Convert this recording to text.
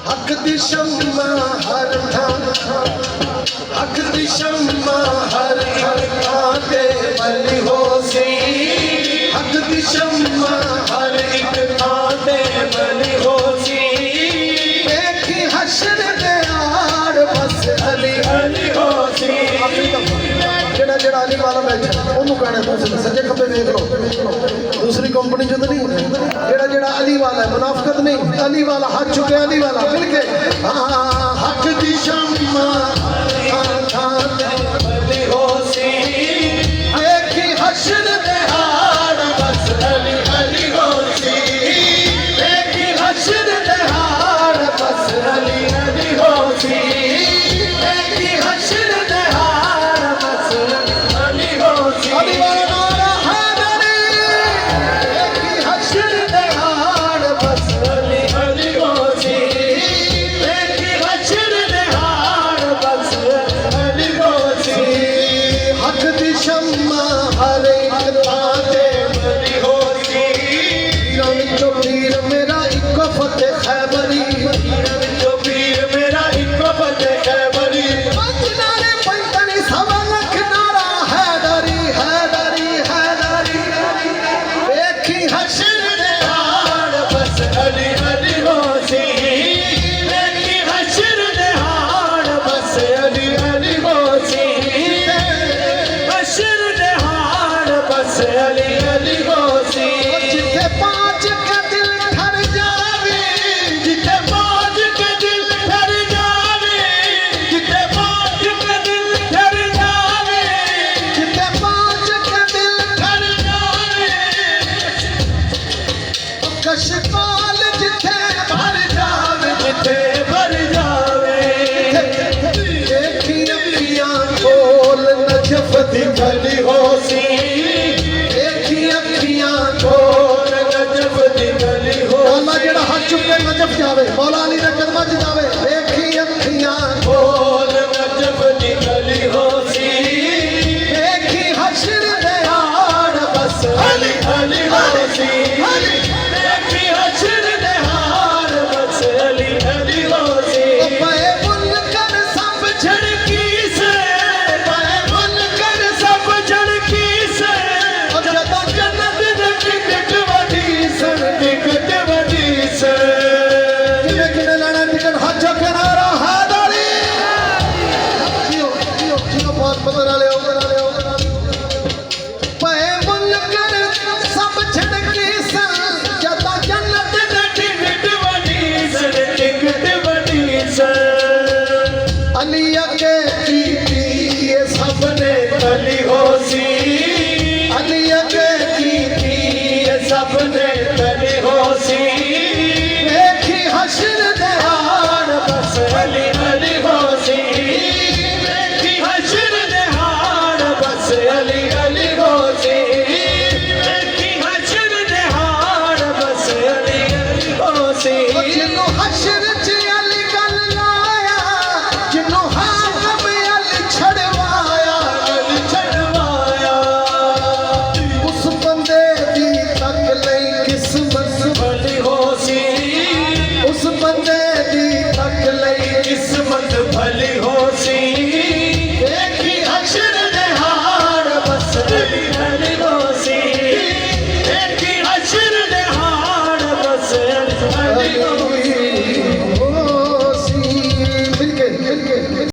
हक दी शम्मा हर थां हक दी शम्मा हर थां ते बली हो सी हक दी शम्मा हर एक थां ते बली हो सी देखी हशर दे आड़ बस अली अली हो सी जेड़ा जेड़ा अली वाला बैठा ਉਹਨੂੰ कहना ਤੁਸੀਂ सज्जे खब्बे देख लो दूसरी कंपनी जो तो नहीं जेड़ा जेड़ा अली वाला है मुनाफिकत नहीं अली वाला हाथ चुके अली वाला मिलके हक दी शम्मा अली हो सी देखी हशर दे हाड़ बस अली अली हो सी देखी हशर दे हाड़ बस अली अली हो सी देखी हशर दे हाड़ बस अली हो सी अली वाला नारा हैदरी देखी हशर दे हाड़ बस अली अली हो सी देखी हशर दे हाड़ बस अली हो सी हक दी शम्मा हर एक थां ते बली हो सी पीरां विचों पीर मेरा इक्को फतेह खैबरी पीरां विचों पीर मेरा इक्को फतेह खैबरी पंज नारे पंजनी सवा लख नारा हैदरी हैदरी हैदरी देखी हशर दे हाड़ बस अली अली हो सी देखी हशर दे हाड़ बस अली अली हो सी हशर दे हाड़ बस अली अली हो सी जिथे पाँच के दिल ठर जावे जिथे पाँच के दिल ठर जावे जिथे पाँच के दिल ठर जावे जिथे पाँच के दिल ठर जावे कशकाल जिथे भर जावे जिथे भर जावे देखी अखियां खोल नजफ दी गली हो सी देखी अखियां खोल नजफ दी गली हो मौला जेड़ा हाथ चुके नजफ जावे मौला अली दे कदमां च जावे